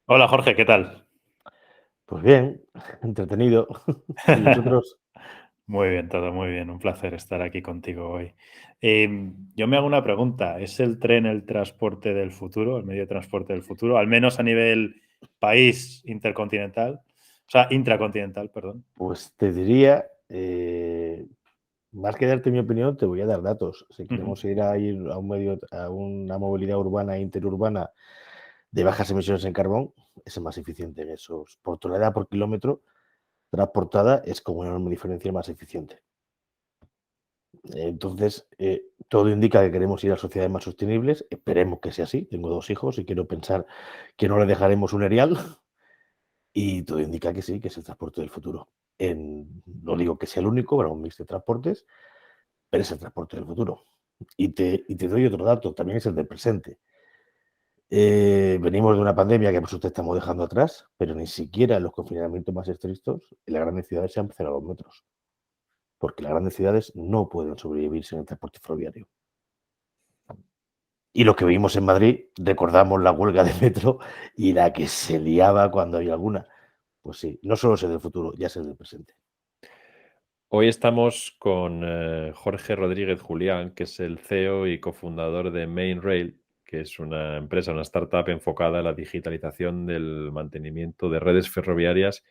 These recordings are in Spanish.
Hola Jorge, ¿qué tal? Pues bien, entretenido. ¿Y vosotros? Muy bien, todo muy bien. Un placer estar aquí contigo hoy. Yo me hago una pregunta. ¿Es el tren el transporte del futuro, el medio de transporte del futuro, al menos a nivel país intercontinental? O sea, intracontinental, perdón. Pues te diría, más que darte mi opinión, te voy a dar datos. Si Ujú. queremos ir a un medio, a una movilidad urbana e interurbana de bajas emisiones en carbón, es el más eficiente en esos. Por tonelada por kilómetro transportada es con una enorme diferencia más eficiente. Entonces, todo indica que queremos ir a sociedades más sostenibles. Esperemos que sea así. Tengo dos hijos y quiero pensar que no le dejaremos un erial. Y todo indica que sí, que es el transporte del futuro. No digo que sea el único, habrá un mix de transportes, pero es el transporte del futuro. Y te doy otro dato, también es el del presente. Venimos de una pandemia que por suerte estamos dejando atrás, pero ni siquiera en los confinamientos más estrictos en las grandes ciudades se han cerrado los metros, porque las grandes ciudades no pueden sobrevivir sin el transporte ferroviario. Y los que vivimos en Madrid recordamos la huelga de metro y la que se liaba cuando hay alguna. Pues sí, no solo es el del futuro, ya es el del presente. Hoy estamos con Jorge Rodríguez Julián, que es el CEO y cofundador de Mainrail, que es una empresa, una startup enfocada a la digitalización del mantenimiento de redes ferroviarias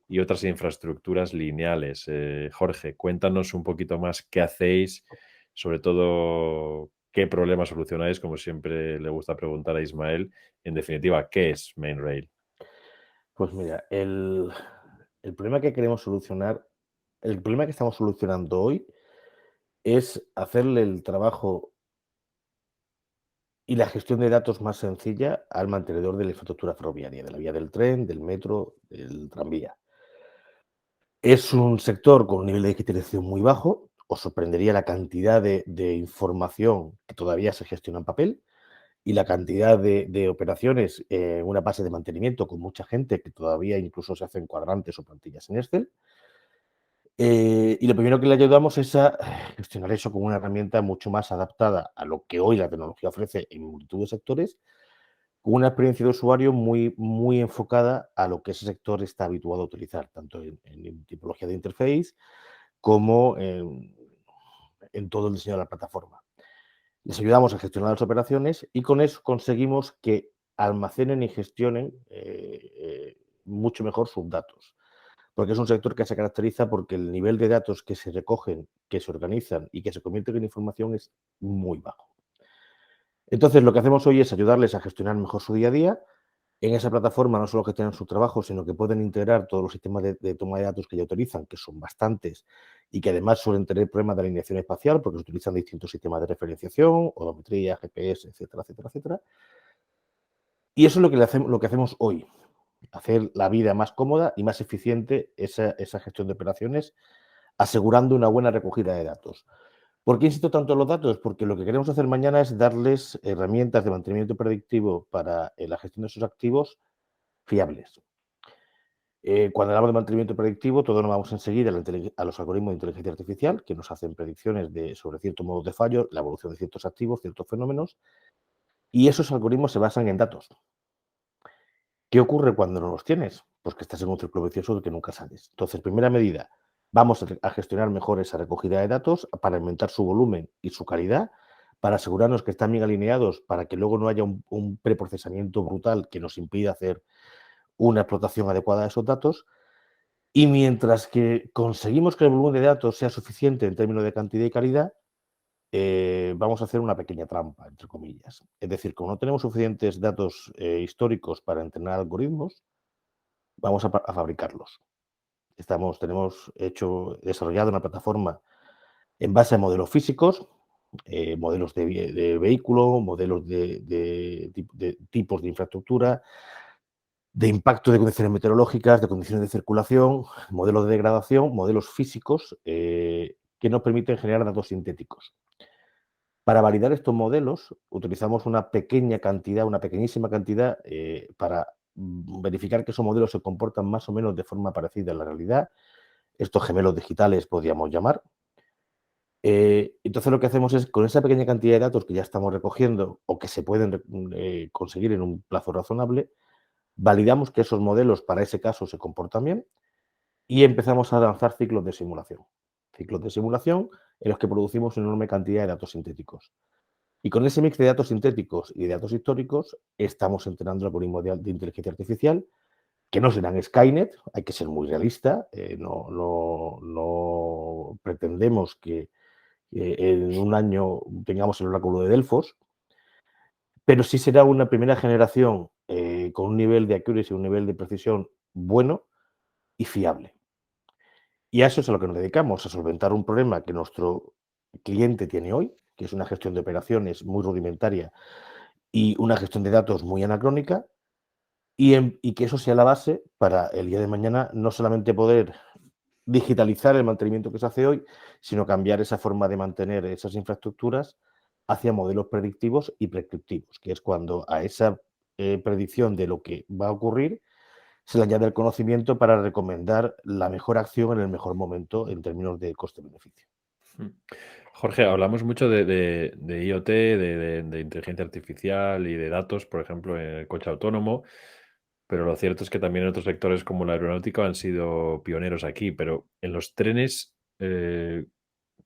y otras infraestructuras lineales. Jorge, cuéntanos un poquito más qué hacéis, sobre todo qué problemas solucionáis, como siempre le gusta preguntar a Ismael. En definitiva, ¿qué es Mainrail? Pues mira, el problema que queremos solucionar, el problema que estamos solucionando hoy es hacerle el trabajo y la gestión de datos más sencilla al mantenedor de la infraestructura ferroviaria, de la vía del tren, del metro, del tranvía. Es un sector con un nivel de digitalización muy bajo. Os sorprendería la cantidad de información que todavía se gestiona en papel y la cantidad de operaciones en una base de mantenimiento con mucha gente que todavía incluso se hacen cuadrantes o plantillas en Excel. Y lo primero que le ayudamos es a gestionar eso con una herramienta mucho más adaptada a lo que hoy la tecnología ofrece en multitud de sectores, con una experiencia de usuario muy, muy enfocada a lo que ese sector está habituado a utilizar, tanto en tipología de interface como en todo el diseño de la plataforma. Les ayudamos a gestionar las operaciones y con eso conseguimos que almacenen y gestionen mucho mejor sus datos, porque es un sector que se caracteriza porque el nivel de datos que se recogen, que se organizan y que se convierten en información es muy bajo. Entonces, lo que hacemos hoy es ayudarles a gestionar mejor su día a día. En esa plataforma no solo que tengan su trabajo, sino que pueden integrar todos los sistemas de toma de datos que ya utilizan, que son bastantes, y que además suelen tener problemas de alineación espacial, porque se utilizan distintos sistemas de referenciación, odometría, GPS, etcétera, etcétera, etcétera. Y eso es lo que hacemos hoy, hacer la vida más cómoda y más eficiente esa gestión de operaciones, asegurando una buena recogida de datos. ¿Por qué insisto tanto en los datos? Porque lo que queremos hacer mañana es darles herramientas de mantenimiento predictivo para la gestión de esos activos fiables. Cuando hablamos de mantenimiento predictivo, todos nos vamos enseguida a los algoritmos de inteligencia artificial que nos hacen predicciones sobre ciertos modos de fallo, la evolución de ciertos activos, ciertos fenómenos, y esos algoritmos se basan en datos. ¿Qué ocurre cuando no los tienes? Pues que estás en un círculo vicioso del que nunca sales. Entonces, primera medida, vamos a gestionar mejor esa recogida de datos para aumentar su volumen y su calidad, para asegurarnos que están bien alineados, para que luego no haya un preprocesamiento brutal que nos impida hacer una explotación adecuada de esos datos. Y mientras que conseguimos que el volumen de datos sea suficiente en términos de cantidad y calidad, vamos a hacer una pequeña trampa, entre comillas. Es decir, como no tenemos suficientes datos históricos para entrenar algoritmos, vamos a fabricarlos. Tenemos desarrollado una plataforma en base a modelos físicos, modelos de vehículo, modelos de tipos de infraestructura, de impacto de condiciones meteorológicas, de condiciones de circulación, modelos de degradación, modelos físicos que nos permiten generar datos sintéticos. Para validar estos modelos utilizamos una pequeña cantidad, una pequeñísima cantidad para verificar que esos modelos se comportan más o menos de forma parecida a la realidad. Estos gemelos digitales podríamos llamar. Entonces lo que hacemos es, con esa pequeña cantidad de datos que ya estamos recogiendo o que se pueden conseguir en un plazo razonable, validamos que esos modelos para ese caso se comportan bien y empezamos a lanzar ciclos de simulación. Ciclos de simulación en los que producimos una enorme cantidad de datos sintéticos. Y con ese mix de datos sintéticos y de datos históricos estamos entrenando algoritmos de inteligencia artificial que no serán Skynet, hay que ser muy realista, no pretendemos que en un año tengamos el oráculo de Delfos, pero sí será una primera generación con un nivel de accuracy, un nivel de precisión bueno y fiable. Y a eso es a lo que nos dedicamos, a solventar un problema que nuestro cliente tiene hoy, que es una gestión de operaciones muy rudimentaria y una gestión de datos muy anacrónica, y que eso sea la base para el día de mañana no solamente poder digitalizar el mantenimiento que se hace hoy, sino cambiar esa forma de mantener esas infraestructuras hacia modelos predictivos y prescriptivos, que es cuando a esa predicción de lo que va a ocurrir se le añade el conocimiento para recomendar la mejor acción en el mejor momento en términos de coste-beneficio. Jorge, hablamos mucho de IoT, de inteligencia artificial y de datos, por ejemplo, en el coche autónomo, pero lo cierto es que también en otros sectores como la aeronáutica han sido pioneros aquí, pero en los trenes,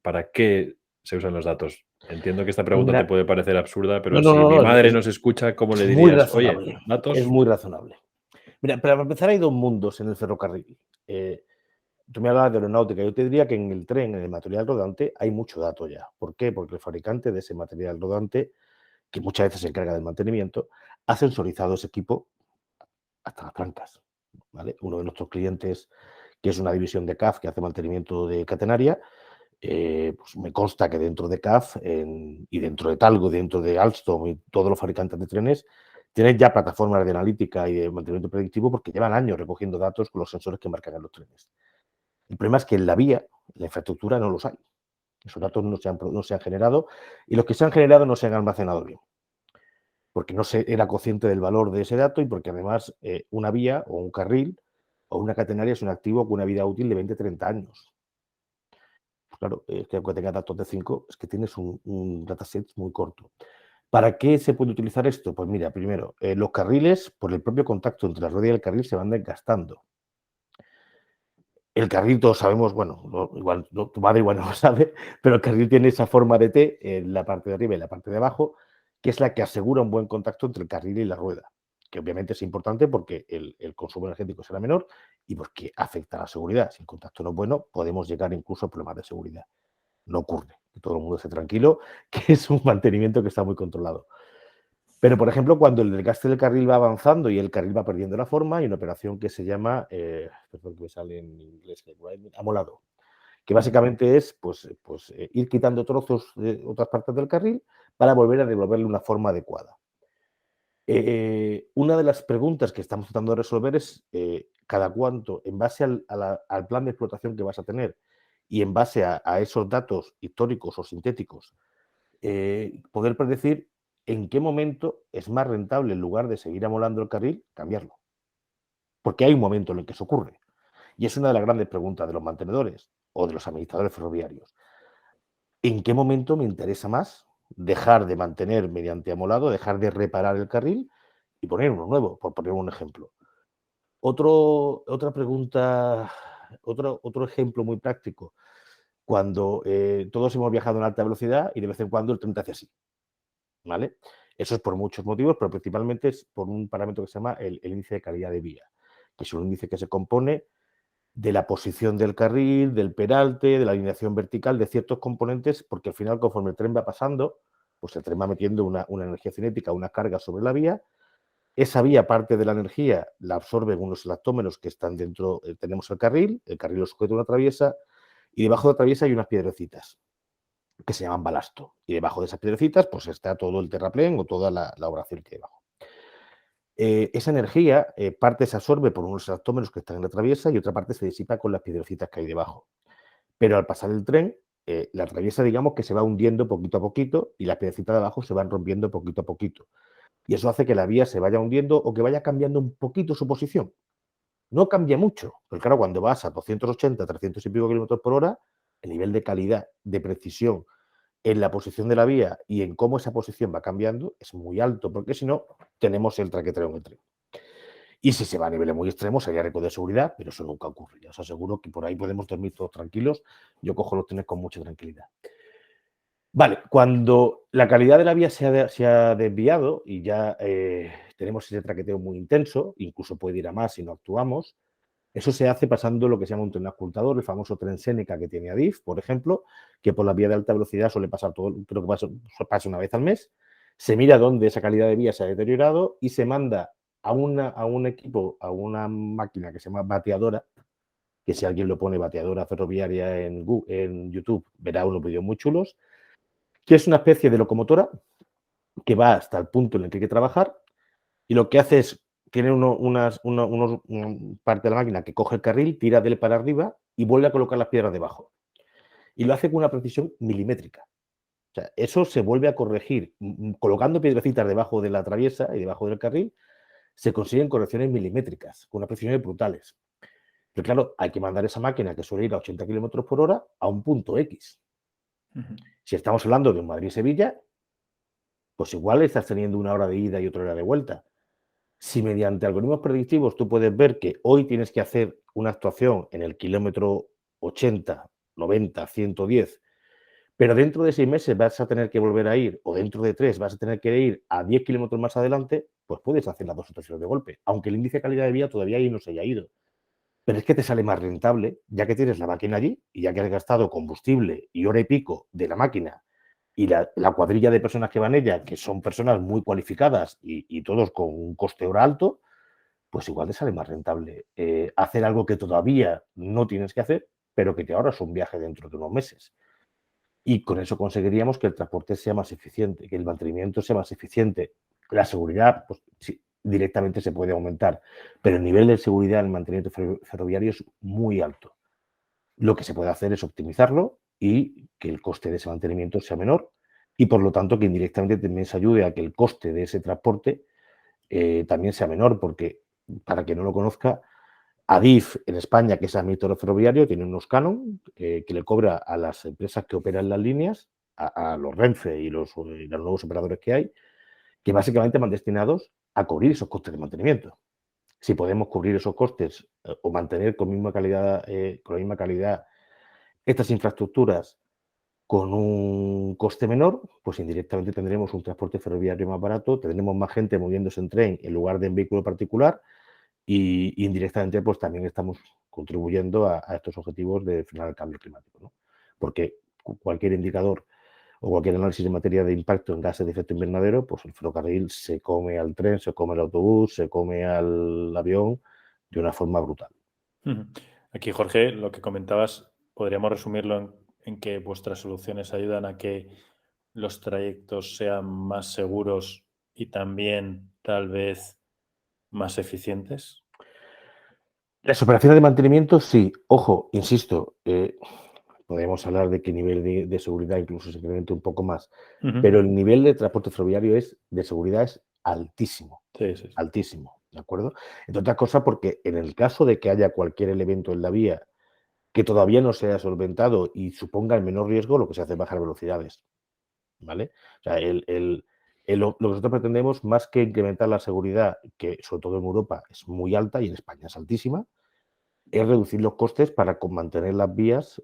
¿para qué se usan los datos? Entiendo que esta pregunta te Mira, puede parecer absurda, pero no, no, si no, mi no, madre nos escucha, ¿cómo le es muy dirías? Oye, razonable, es ¿datos? muy razonable. Mira, pero para empezar hay dos mundos en el ferrocarril. Tú me hablabas de aeronáutica, yo te diría que en el tren, en el material rodante, hay mucho dato ya. ¿Por qué? Porque el fabricante de ese material rodante, que muchas veces se encarga del mantenimiento, ha sensorizado ese equipo hasta las trancas. ¿Vale? Uno de nuestros clientes, que es una división de CAF que hace mantenimiento de catenaria, pues me consta que dentro de CAF y dentro de Talgo, dentro de Alstom y todos los fabricantes de trenes, tienen ya plataformas de analítica y de mantenimiento predictivo porque llevan años recogiendo datos con los sensores que marcan en los trenes. El problema es que en la vía, en la infraestructura, no los hay. Esos datos no se han generado y los que se han generado no se han almacenado bien. Porque no se era consciente del valor de ese dato y porque además una vía o un carril o una catenaria es un activo con una vida útil de 20-30 años. Pues claro, es que aunque tenga datos de 5, es que tienes un dataset muy corto. ¿Para qué se puede utilizar esto? Pues mira, primero, los carriles, por el propio contacto entre la rueda y el carril, se van desgastando. El carril, todos sabemos, bueno, igual tu madre igual no lo sabe, pero el carril tiene esa forma de T en la parte de arriba y la parte de abajo, que es la que asegura un buen contacto entre el carril y la rueda, que obviamente es importante porque el consumo energético será menor y porque afecta a la seguridad. Si el contacto no es bueno, podemos llegar incluso a problemas de seguridad. No ocurre, que todo el mundo esté tranquilo, que es un mantenimiento que está muy controlado. Pero, por ejemplo, cuando el desgaste del carril va avanzando y el carril va perdiendo la forma, hay una operación que se llama, perdón, que me sale en inglés, amolado, que básicamente es ir quitando trozos de otras partes del carril para volver a devolverle una forma adecuada. Una de las preguntas que estamos tratando de resolver es cada cuánto, en base al plan de explotación que vas a tener y en base a esos datos históricos o sintéticos, poder predecir en qué momento es más rentable, en lugar de seguir amolando el carril, cambiarlo. Porque hay un momento en el que eso ocurre. Y es una de las grandes preguntas de los mantenedores o de los administradores ferroviarios. ¿En qué momento me interesa más dejar de mantener mediante amolado, dejar de reparar el carril y poner uno nuevo, por poner un ejemplo? Otra pregunta, otro ejemplo muy práctico. Cuando todos hemos viajado en alta velocidad y de vez en cuando el tren te hace así. ¿Vale? Eso es por muchos motivos, pero principalmente es por un parámetro que se llama el índice de calidad de vía, que es un índice que se compone de la posición del carril, del peralte, de la alineación vertical, de ciertos componentes, porque al final, conforme el tren va pasando, pues el tren va metiendo una energía cinética, una carga sobre la vía. Esa vía, parte de la energía, la absorben unos elastómeros que están dentro, tenemos el carril lo sujeta a una traviesa, y debajo de la traviesa hay unas piedrecitas que se llaman balasto. Y debajo de esas piedrecitas, pues está todo el terraplén o toda la oración que hay debajo. Esa energía, parte se absorbe por unos elastómeros que están en la traviesa y otra parte se disipa con las piedrecitas que hay debajo. Pero al pasar el tren, la traviesa, digamos, que se va hundiendo poquito a poquito y las piedrecitas de abajo se van rompiendo poquito a poquito. Y eso hace que la vía se vaya hundiendo o que vaya cambiando un poquito su posición. No cambia mucho, porque claro, cuando vas a 280, 300 y pico kilómetros por hora, el nivel de calidad, de precisión en la posición de la vía y en cómo esa posición va cambiando es muy alto, porque si no, tenemos el traqueteo en el tren. Y si se va a niveles muy extremos, sería récord de seguridad, pero eso nunca ocurre. Ya os aseguro que por ahí podemos dormir todos tranquilos. Yo cojo los trenes con mucha tranquilidad. Vale, cuando la calidad de la vía se ha desviado y ya tenemos ese traqueteo muy intenso, incluso puede ir a más si no actuamos, eso se hace pasando lo que se llama un tren auscultador, el famoso tren Seneca que tiene Adif, por ejemplo, que por la vía de alta velocidad suele pasar todo, creo que pasa una vez al mes. Se mira dónde esa calidad de vía se ha deteriorado y se manda a un equipo, a una máquina que se llama bateadora, que si alguien lo pone bateadora ferroviaria en YouTube, verá unos vídeos muy chulos, que es una especie de locomotora que va hasta el punto en el que hay que trabajar y lo que hace es, tiene una parte de la máquina que coge el carril, tira de él para arriba y vuelve a colocar las piedras debajo. Y lo hace con una precisión milimétrica. O sea, eso se vuelve a corregir colocando piedrecitas debajo de la traviesa y debajo del carril, se consiguen correcciones milimétricas, con unas precisiones brutales. Pero claro, hay que mandar esa máquina que suele ir a 80 kilómetros por hora a un punto X. Si estamos hablando de un Madrid-Sevilla, pues igual estás teniendo una hora de ida y otra hora de vuelta. Si mediante algoritmos predictivos tú puedes ver que hoy tienes que hacer una actuación en el kilómetro 80, 90, 110, pero dentro de 6 meses vas a tener que volver a ir, o dentro de 3 vas a tener que ir a 10 kilómetros más adelante, pues puedes hacer las 2 actuaciones de golpe, aunque el índice de calidad de vía todavía ahí no se haya ido. Pero es que te sale más rentable, ya que tienes la máquina allí y ya que has gastado combustible y hora y pico de la máquina y la cuadrilla de personas que van en ella, que son personas muy cualificadas y todos con un coste hora alto, pues igual te sale más rentable hacer algo que todavía no tienes que hacer, pero que te ahorras un viaje dentro de unos meses. Y con eso conseguiríamos que el transporte sea más eficiente, que el mantenimiento sea más eficiente. La seguridad, pues sí, directamente se puede aumentar, pero el nivel de seguridad en el mantenimiento ferroviario es muy alto. Lo que se puede hacer es optimizarlo y que el coste de ese mantenimiento sea menor y por lo tanto que indirectamente también se ayude a que el coste de ese transporte también sea menor, porque para quien no lo conozca, Adif en España, que es administrador ferroviario, tiene unos canon que le cobra a las empresas que operan las líneas, a los Renfe y los nuevos operadores que hay, que básicamente van destinados a cubrir esos costes de mantenimiento. Si podemos cubrir esos costes o mantener con la misma calidad estas infraestructuras con un coste menor, pues indirectamente tendremos un transporte ferroviario más barato, tendremos más gente moviéndose en tren en lugar de en vehículo particular y indirectamente pues también estamos contribuyendo a estos objetivos de frenar el cambio climático, ¿no? Porque cualquier indicador o cualquier análisis en materia de impacto en gases de efecto invernadero, pues el ferrocarril se come al tren, se come al autobús, se come al avión de una forma brutal. Aquí, Jorge, lo que comentabas, podríamos resumirlo en que vuestras soluciones ayudan a que los trayectos sean más seguros y también tal vez más eficientes. Las operaciones de mantenimiento, sí. Ojo, insisto, podemos hablar de qué nivel de seguridad incluso se incremente un poco más, pero el nivel de transporte ferroviario de seguridad es altísimo, Sí. altísimo, ¿de acuerdo? Entre otras cosas porque en el caso de que haya cualquier elemento en la vía que todavía no se haya solventado y suponga el menor riesgo, lo que se hace es bajar velocidades, ¿vale? O sea, lo que nosotros pretendemos, más que incrementar la seguridad, que sobre todo en Europa es muy alta y en España es altísima, es reducir los costes para mantener las vías,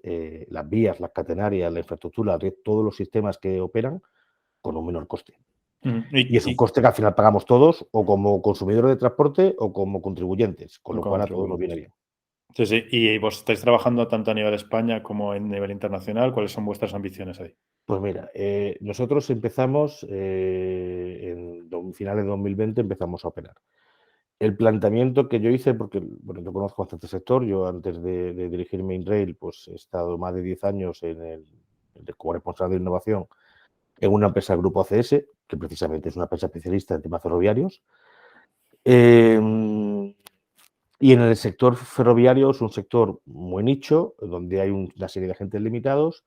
las catenarias, la infraestructura, la red, todos los sistemas que operan con un menor coste. Y es un coste que al final pagamos todos, o como consumidores de transporte o como contribuyentes, con lo cual a todos nos viene bien. Sí. ¿Y vos estáis trabajando tanto a nivel España como a nivel internacional? ¿Cuáles son vuestras ambiciones ahí? Pues mira, nosotros empezamos en finales de 2020 empezamos a operar. El planteamiento que yo hice, porque bueno, yo conozco bastante sector, yo antes de dirigir Mainrail, pues he estado más de 10 años como responsable de innovación en una empresa del grupo ACS, que precisamente es una empresa especialista en temas ferroviarios. Y en el sector ferroviario es un sector muy nicho, donde hay una serie de agentes limitados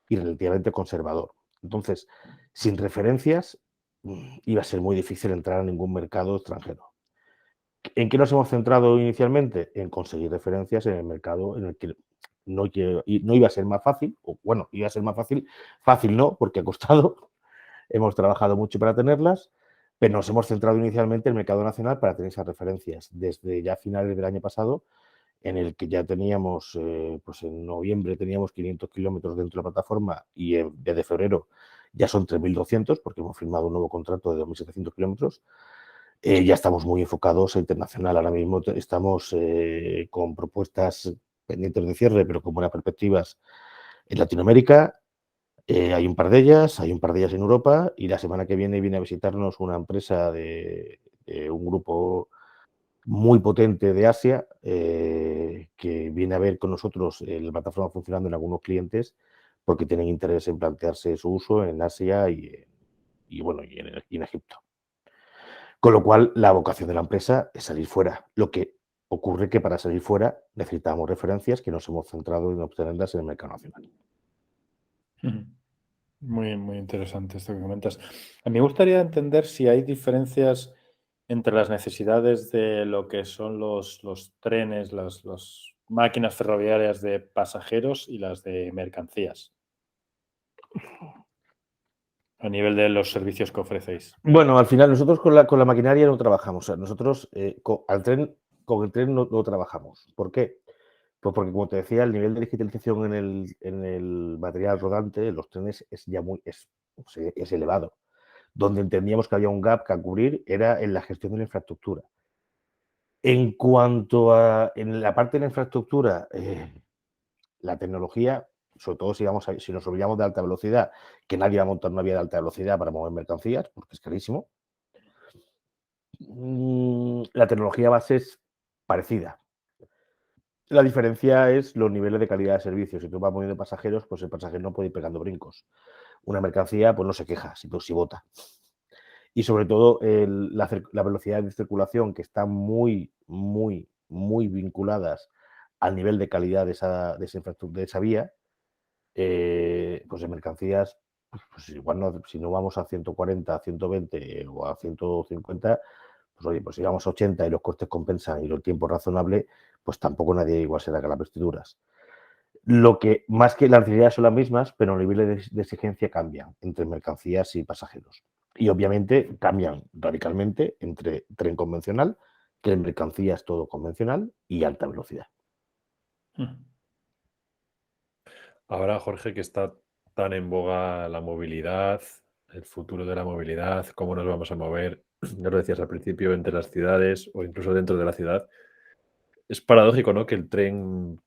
y relativamente conservador. Entonces, sin referencias, iba a ser muy difícil entrar a ningún mercado extranjero. ¿En qué nos hemos centrado inicialmente? En conseguir referencias en el mercado en el que no iba a ser más fácil, o bueno, iba a ser más fácil no, porque ha costado, hemos trabajado mucho para tenerlas, pero nos hemos centrado inicialmente en el mercado nacional para tener esas referencias. Desde ya finales del año pasado, en el que ya teníamos, pues en noviembre teníamos 500 kilómetros dentro de la plataforma y desde febrero ya son 3.200 porque hemos firmado un nuevo contrato de 2.700 kilómetros. Ya estamos muy enfocados a internacional. Ahora mismo estamos con propuestas pendientes de cierre, pero con buenas perspectivas en Latinoamérica. Hay un par de ellas en Europa y la semana que viene a visitarnos una empresa de un grupo muy potente de Asia que viene a ver con nosotros la plataforma funcionando en algunos clientes porque tienen interés en plantearse su uso en Asia y en Egipto. Con lo cual, la vocación de la empresa es salir fuera. Lo que ocurre que para salir fuera necesitamos referencias que nos hemos centrado en obtenerlas en el mercado nacional. Muy, muy interesante esto que comentas. A mí me gustaría entender si hay diferencias entre las necesidades de lo que son los trenes, las máquinas ferroviarias de pasajeros y las de mercancías, a nivel de los servicios que ofrecéis. Bueno, al final nosotros con la maquinaria no trabajamos. O sea, nosotros con el tren no trabajamos. ¿Por qué? Pues porque, como te decía, el nivel de digitalización en el material rodante de los trenes es ya es elevado. Donde entendíamos que había un gap que a cubrir era en la gestión de la infraestructura. En cuanto a en la parte de la infraestructura, la tecnología, sobre todo si nos olvidamos de alta velocidad, que nadie va a montar una vía de alta velocidad para mover mercancías, porque es carísimo. La tecnología base es parecida. La diferencia es los niveles de calidad de servicio. Si tú vas moviendo pasajeros, pues el pasajero no puede ir pegando brincos. Una mercancía, pues no se queja si bota. Y sobre todo la velocidad de circulación, que están muy, muy, muy vinculadas al nivel de calidad de esa vía, pues en mercancías, pues igual no, si no vamos a 140, a 120 o a 150, pues oye, pues si vamos a 80 y los costes compensan y el tiempo es razonable, pues tampoco nadie igual se da que las vestiduras. Lo que más que las necesidades son las mismas, pero los niveles de exigencia cambian entre mercancías y pasajeros. Y obviamente cambian radicalmente entre tren convencional, que en mercancías todo convencional, y alta velocidad. Ahora, Jorge, que está tan en boga la movilidad, el futuro de la movilidad, cómo nos vamos a mover, ya lo decías al principio, entre las ciudades o incluso dentro de la ciudad, es paradójico, ¿no?, que el tren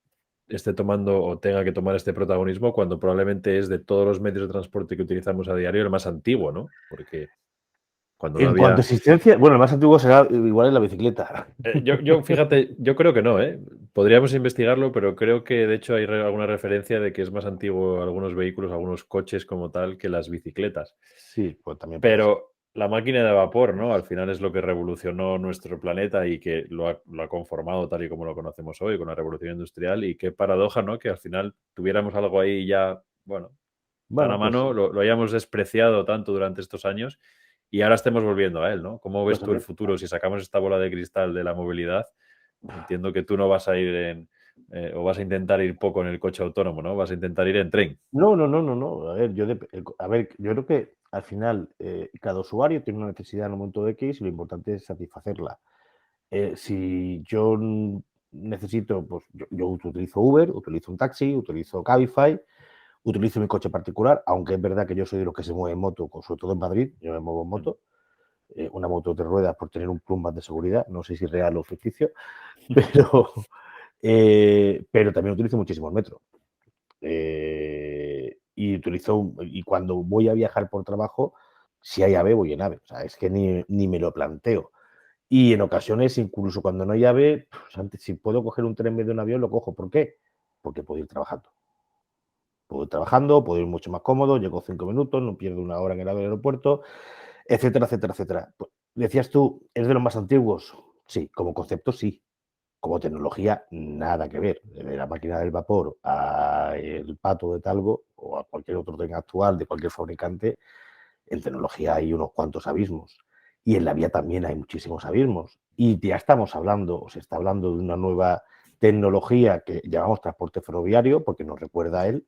esté tomando o tenga que tomar este protagonismo cuando probablemente es de todos los medios de transporte que utilizamos a diario el más antiguo, ¿no? Porque cuando no En cuanto a había... existencia, bueno, el más antiguo será igual en la bicicleta. Fíjate, yo creo que no, ¿eh? Podríamos investigarlo, pero creo que de hecho hay alguna referencia de que es más antiguo algunos vehículos, algunos coches como tal, que las bicicletas. Sí, pues también puede ser. Pero la máquina de vapor, ¿no? Al final es lo que revolucionó nuestro planeta y que lo ha conformado tal y como lo conocemos hoy, con la revolución industrial. Y qué paradoja, ¿no?, que al final tuviéramos algo ahí ya, bueno, tan a Bueno, pues, mano, lo hayamos despreciado tanto durante estos años y ahora estemos volviendo a él, ¿no? ¿Cómo ves pues tú el futuro? Si sacamos esta bola de cristal de la movilidad, entiendo que tú no vas a ir o vas a intentar ir poco en el coche autónomo, ¿no? Vas a intentar ir en tren. no. A ver, yo creo que al final cada usuario tiene una necesidad en un momento X y lo importante es satisfacerla. Si yo necesito, pues yo utilizo Uber, utilizo un taxi, utilizo Cabify, utilizo mi coche particular, aunque es verdad que yo soy de los que se mueve en moto, sobre todo en Madrid, yo me muevo en moto, una moto de ruedas por tener un plus más de seguridad, no sé si es real o ficticio, pero también utilizo muchísimo el metro. Y cuando voy a viajar por trabajo, si hay AVE, voy en AVE. O sea, es que ni me lo planteo. Y en ocasiones, incluso cuando no hay AVE, pues antes, si puedo coger un tren en vez de un avión, lo cojo. ¿Por qué? Porque puedo ir trabajando. Puedo ir mucho más cómodo, llego 5 minutos, no pierdo una hora en el aeropuerto, etcétera, etcétera, etcétera. Pues, decías tú, ¿es de los más antiguos? Sí, como concepto sí. Como tecnología, nada que ver. De la máquina del vapor al Pato de Talgo o a cualquier otro tren actual de cualquier fabricante, en tecnología hay unos cuantos abismos. Y en la vía también hay muchísimos abismos. Y ya estamos hablando, o se está hablando de una nueva tecnología que llamamos transporte ferroviario, porque nos recuerda a él,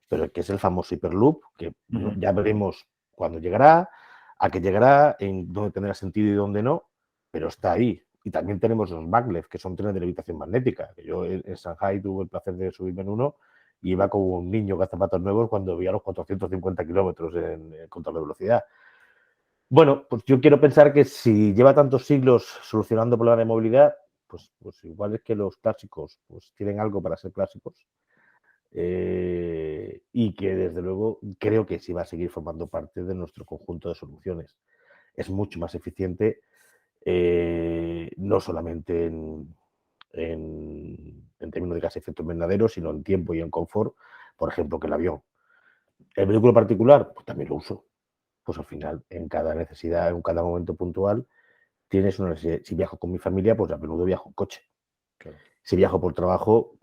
pero que es el famoso Hyperloop, que ya veremos cuándo llegará. A que llegará, en dónde tendrá sentido y dónde no, pero está ahí. Y también tenemos los maglev, que son trenes de levitación magnética. Yo en Shanghai tuve el placer de subirme en uno y iba como un niño con zapatos nuevos cuando veía los 450 kilómetros en control de velocidad. Bueno, pues yo quiero pensar que si lleva tantos siglos solucionando problemas de movilidad, pues igual es que los clásicos pues tienen algo para ser clásicos. Y que desde luego creo que sí va a seguir formando parte de nuestro conjunto de soluciones. Es mucho más eficiente, no solamente en términos de gas de efecto invernadero, sino en tiempo y en confort, por ejemplo, que el avión. El vehículo particular, pues también lo uso. Pues al final, en cada necesidad, en cada momento puntual, tienes una necesidad. Si viajo con mi familia, pues a menudo viajo en coche. Claro. Si viajo por trabajo,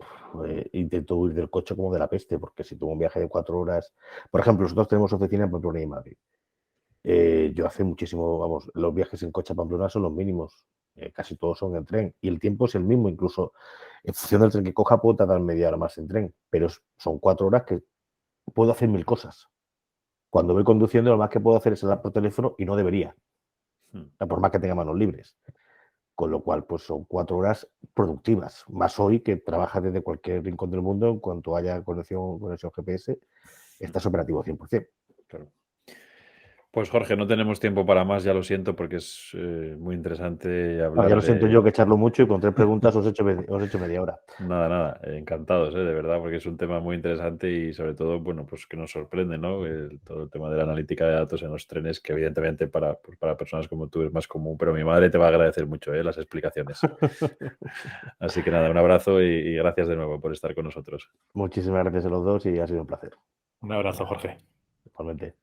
intento huir del coche como de la peste, porque si tengo un viaje de 4 horas, por ejemplo, nosotros tenemos oficina en Pamplona y Madrid. Yo hace muchísimo, vamos, los viajes en coche a Pamplona son los mínimos, casi todos son en tren, y el tiempo es el mismo, incluso en función del tren que coja puedo tardar media hora más en tren, pero son 4 horas que puedo hacer 1000 cosas. Cuando voy conduciendo, lo más que puedo hacer es hablar por teléfono y no debería, por más que tenga manos libres. Con lo cual, pues son 4 horas productivas, más hoy que trabajas desde cualquier rincón del mundo, en cuanto haya conexión GPS, estás operativo 100%. Claro. Pues Jorge, no tenemos tiempo para más, ya lo siento, porque es muy interesante hablar. Ya lo siento yo que echarlo mucho y con 3 preguntas os he hecho media hora. Nada, encantados, de verdad, porque es un tema muy interesante y sobre todo, bueno, pues que nos sorprende, ¿no? Todo el tema de la analítica de datos en los trenes, que evidentemente para personas como tú es más común, pero mi madre te va a agradecer mucho las explicaciones. Así que nada, un abrazo y gracias de nuevo por estar con nosotros. Muchísimas gracias a los dos y ha sido un placer. Un abrazo, Jorge. Igualmente.